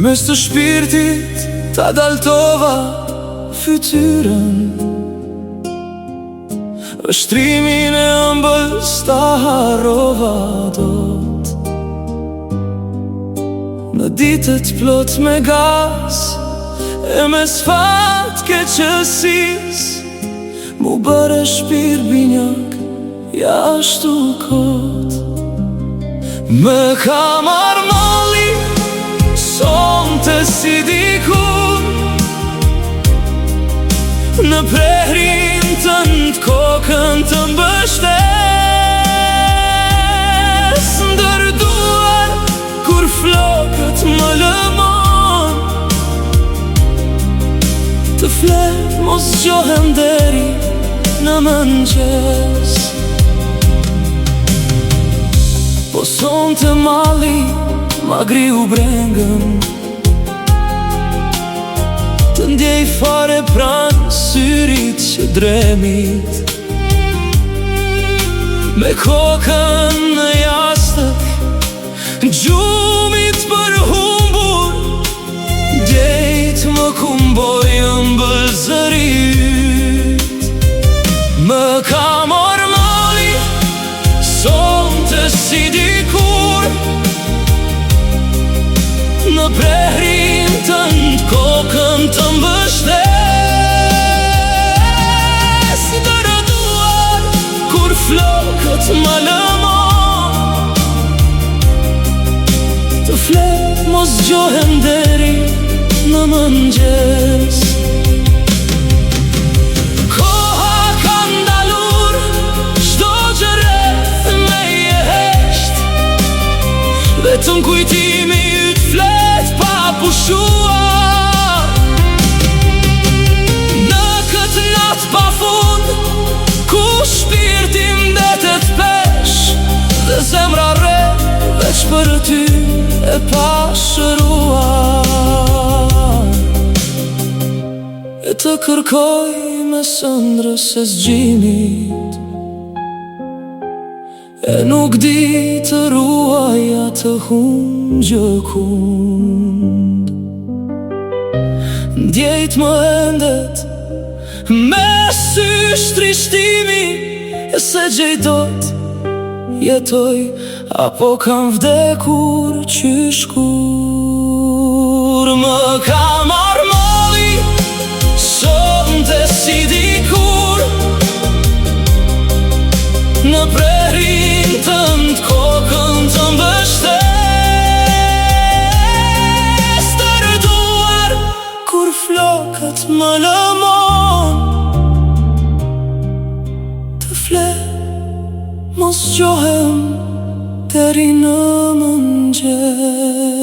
Mes të shpirtit ta daltova fytyrën, vështrimin e ëmbëls ta harrova dot. Në ditët plot me gaz e mes fatkeqësis, mu bëre shpirë binjak jashtu kot. Më ka marrë malli sonte si dikur, në prehrin tënd kokën të mbështes. Ndër duar kur flokët më lëmon, të flet mos gjohem deri në mëngjes. Po sonte malli ma griu brengën, të ndjej fare pranë syrit që dremit. Me kokën në jastëk, gjumit për humbur, djejt më kumboj ëmbëlsërit. Më ka marrë malli sonte si dikur, në prehrin tënd kokën të mbështes. Ndër duar kur flokët më lëmon, të flet mos gjohem deri në mëngjes. Koha ka ndalur, çdo gjë rreth meje hesht, vetëm kujtimi yt flet pa pushuar. Në këtë natë pafund, ku shpirti mbetet pesh, dhe zemra rre veç për ty e pashëruar. E të kërkoj me sëndrës e zgjimit, e nuk di të ruaj atë hungjëkund. Ndjejt më endet me sysh trishtimi, e se gjej dot jetoj apo kam vdekur qysh kur. Më ka marrë malli sonte si dikur, në prehrin tënd kokën të mbështes. Ndër duar kur flokët më lëmon, të flet mos gjohem deri në mëngjes.